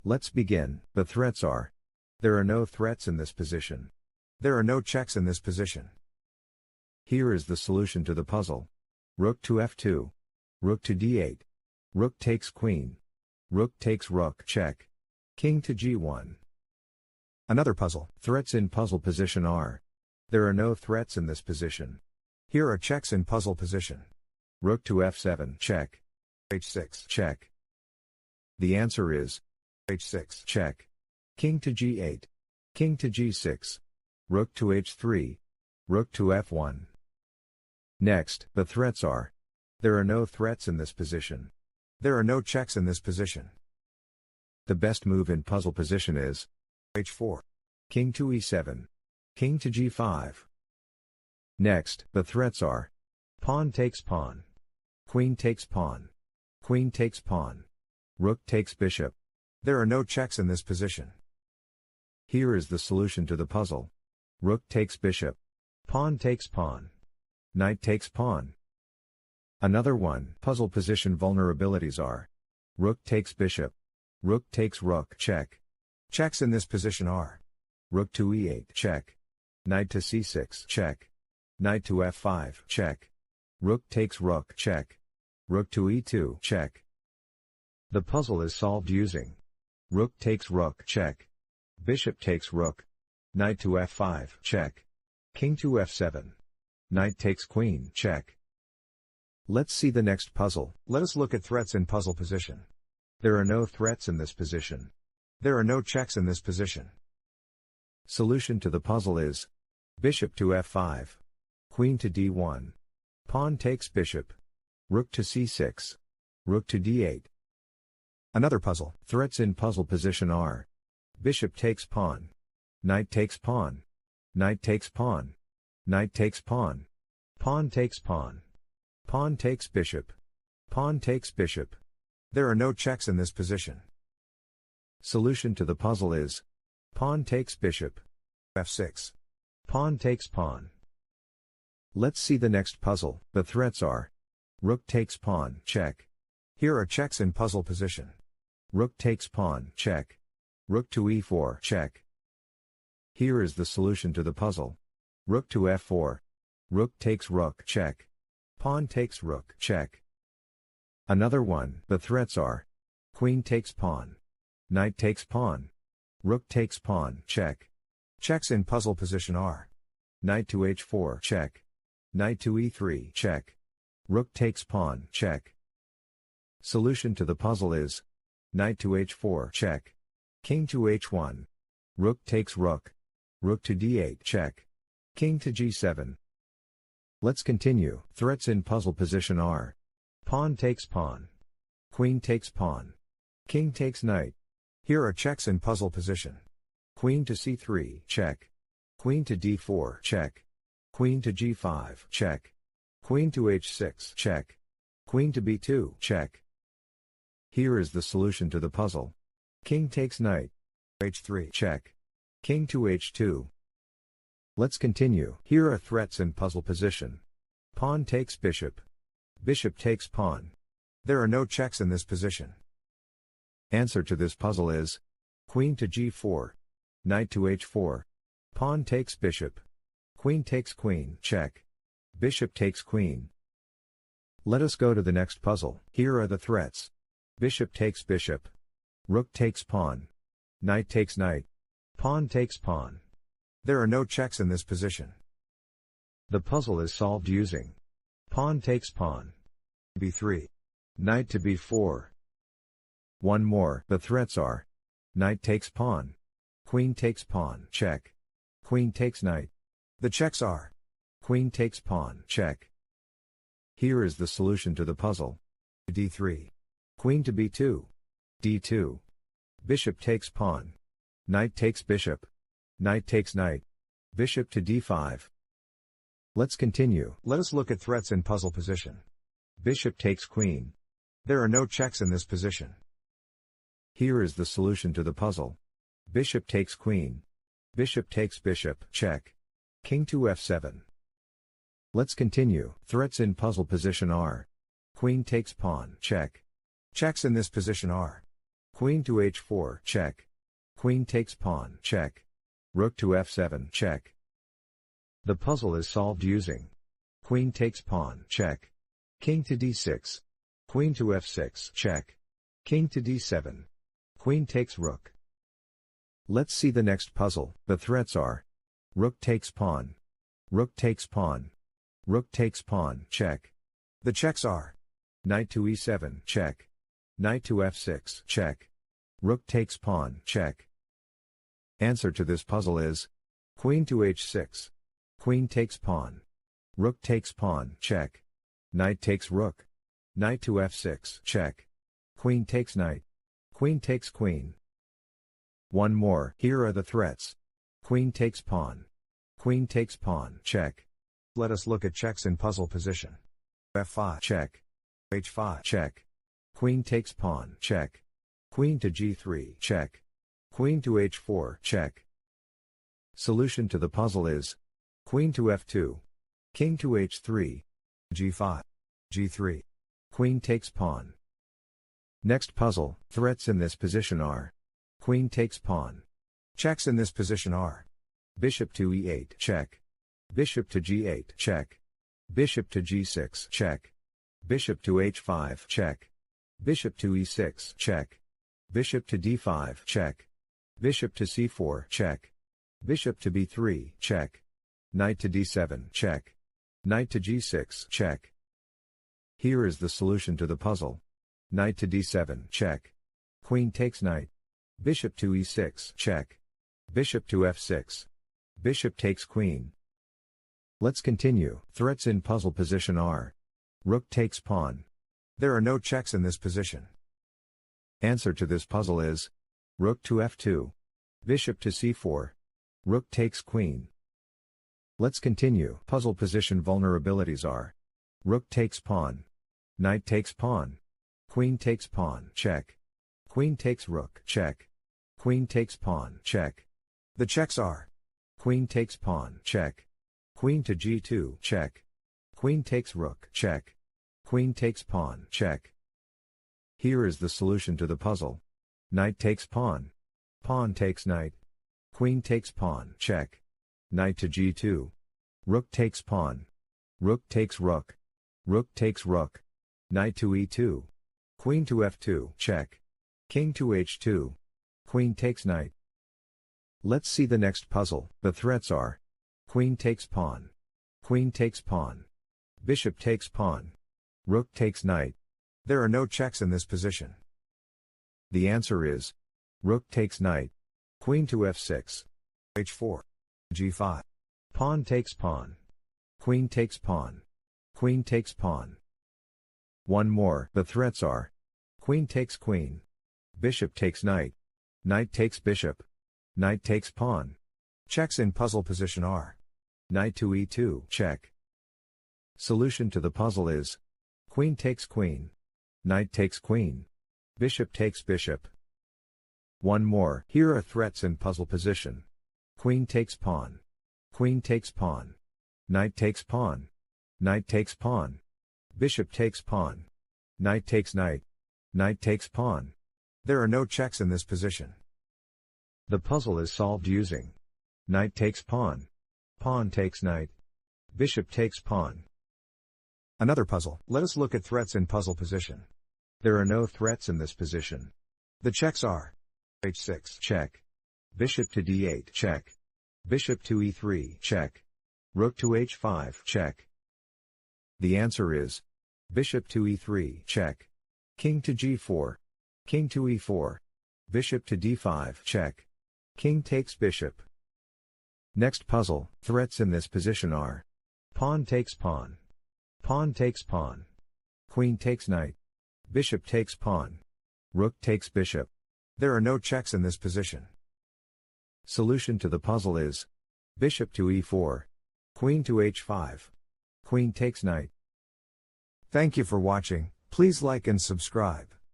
Let's begin. The threats are. There are no threats in this position. There are no checks in this position. Here is the solution to the puzzle. Rook to f2. Rook to d8. Rook takes queen. Rook takes rook, check. King to g1. Another puzzle. Threats in puzzle position are. There are no threats in this position. Here are checks in puzzle position. Rook to f7, check. h6, check. The answer is h6, check. King to g8. King to g6. Rook to h3. Rook to f1. Next, the threats are. There are no threats in this position. There are no checks in this position. The best move in puzzle position is h4. King to e7. King to g5. Next, the threats are. Pawn takes pawn. Queen takes pawn. Queen takes pawn. Rook takes bishop. There are no checks in this position. Here is the solution to the puzzle. Rook takes bishop. Pawn takes pawn. Knight takes pawn. Another one. Puzzle position vulnerabilities are. Rook takes bishop. Rook takes rook, check. Checks in this position are. Rook to e8, check. Knight to c6, check. Knight to f5, check. Rook takes rook, check. Rook to e2, check. The puzzle is solved using. Rook takes rook, check. Bishop takes rook. Knight to f5, check. King to f7. Knight takes queen, check. Let's see the next puzzle. Let us look at threats in puzzle position. There are no threats in this position. There are no checks in this position. Solution to the puzzle is. Bishop to f5. Queen to d1. Pawn takes bishop. Rook to c6. Rook to d8. Another puzzle. Threats in puzzle position are. Bishop takes pawn. Knight takes pawn. Knight takes pawn. Knight takes pawn. Pawn takes pawn. Pawn takes bishop. Pawn takes bishop. There are no checks in this position. Solution to the puzzle is. Pawn takes bishop. f6. Pawn takes pawn. Let's see the next puzzle. The threats are. Rook takes pawn, check. Here are checks in puzzle position. Rook takes pawn, check. Rook to e4, check. Here is the solution to the puzzle. Rook to f4. Rook takes rook, check. Pawn takes rook, check. Another one. The threats are. Queen takes pawn. Knight takes pawn. Rook takes pawn, check. Checks in puzzle position are. Knight to h4, check. Knight to e3, check. Rook takes pawn, check. Solution to the puzzle is. Knight to h4, check. King to h1. Rook takes rook. Rook to d8, check. King to g7. Let's continue. Threats in puzzle position are. Pawn takes pawn. Queen takes pawn. King takes knight. Here are checks in puzzle position. Queen to c3, check. Queen to d4, check. Queen to g5, check. Queen to h6, check. Queen to b2, check. Here is the solution to the puzzle. King takes knight. h3, check. King to h2. Let's continue. Here are threats in puzzle position. Pawn takes bishop. Bishop takes pawn. There are no checks in this position. Answer to this puzzle is. Queen to g4. Knight to h4. Pawn takes bishop. Queen takes queen, check. Bishop takes queen. Let us go to the next puzzle. Here are the threats. Bishop takes bishop. Rook takes pawn. Knight takes knight. Pawn takes pawn. There are no checks in this position. The puzzle is solved using. Pawn takes pawn. b3. Knight to b4. One more. The threats are. Knight takes pawn. Queen takes pawn, check. Queen takes knight. The checks are. Queen takes pawn, check. Here is the solution to the puzzle. d3. Queen to b2. d2. Bishop takes pawn. Knight takes bishop. Knight takes knight. Bishop to d5. Let's continue. Let us look at threats in puzzle position. Bishop takes queen. There are no checks in this position. Here is the solution to the puzzle. Bishop takes queen. Bishop takes bishop, check. King to f7. Let's continue. Threats in puzzle position are. Queen takes pawn, check. Checks in this position are. Queen to h4, check. Queen takes pawn, check. Rook to f7, check. The puzzle is solved using queen takes pawn, check. King to d6. Queen to f6, check. King to d7. Queen takes rook. Let's see the next puzzle. The threats are rook takes pawn. Rook takes pawn. Rook takes pawn, check. The checks are knight to e7, check. Knight to f6, check. Rook takes pawn, check. Answer to this puzzle is queen to h6. Queen takes pawn. Rook takes pawn, check. Knight takes rook. Knight to f6, check. Queen takes knight. Queen takes queen. One more. Here are the threats. Queen takes pawn. Queen takes pawn, check. Let us look at checks in puzzle position. f5, check. h5, check. Queen takes pawn, check. Queen to g3, check. Queen to h4, check. Solution to the puzzle is queen to f2. King to h3. g5. g3. Queen takes pawn. Next puzzle, threats in this position are queen takes pawn. Checks in this position are bishop to e8, check. Bishop to g8, check. Bishop to g6, check. Bishop to h5, check. Bishop to e6, check. Bishop to d5, check. Bishop to c4, check. Bishop to b3, check. Knight to d7, check. Knight to g6, check. Here is the solution to the puzzle. Knight to d7, check. Queen takes knight. Bishop to e6, check. Bishop to f6. Bishop takes queen. Let's continue. Threats in puzzle position are rook takes pawn. There are no checks in this position. Answer to this puzzle is rook to f2. Bishop to c4. Rook takes queen. Let's continue. Puzzle position vulnerabilities are rook takes pawn. Knight takes pawn. Queen takes pawn, check. Queen takes rook, check. Queen takes pawn, check. The checks are queen takes pawn, check. Queen to g2, check. Queen takes rook, check. Queen takes pawn, check. Here is the solution to the puzzle. Knight takes pawn. Pawn takes knight. Queen takes pawn, check. Knight to g2. Rook takes pawn. Rook takes rook. Rook takes rook. Knight to e2. Queen to f2, check. King to h2. Queen takes knight. Let's see the next puzzle. The threats are queen takes pawn. Queen takes pawn. Bishop takes pawn. Rook takes knight. There are no checks in this position. The answer is rook takes knight. Queen to f6. h4. g5. Pawn takes pawn. Queen takes pawn. Queen takes pawn. One more. The threats are queen takes queen. Bishop takes knight. Knight takes bishop. Knight takes pawn. Checks in puzzle position are knight to e2, check. Solution to the puzzle is queen takes queen. Knight takes queen. Bishop takes bishop. One more. Here are threats in puzzle position. Queen takes pawn. Queen takes pawn. Knight takes pawn. Knight takes pawn. Bishop takes pawn. Knight takes knight. Knight takes pawn. There are no checks in this position. The puzzle is solved using knight takes pawn. Pawn takes knight. Bishop takes pawn. Another puzzle. Let us look at threats in puzzle position. There are no threats in this position. The checks are h6, check. Bishop to d8, check. Bishop to e3, check. Rook to h5, check. The answer is bishop to e3, check. King to g4. King to e4. Bishop to d5, check. King takes bishop. Next puzzle. Threats in this position are pawn takes pawn. Pawn takes pawn. Queen takes knight. Bishop takes pawn. Rook takes bishop. There are no checks in this position. Solution to the puzzle is bishop to e4. Queen to h5. Queen takes knight. Thank you for watching. Please like and subscribe.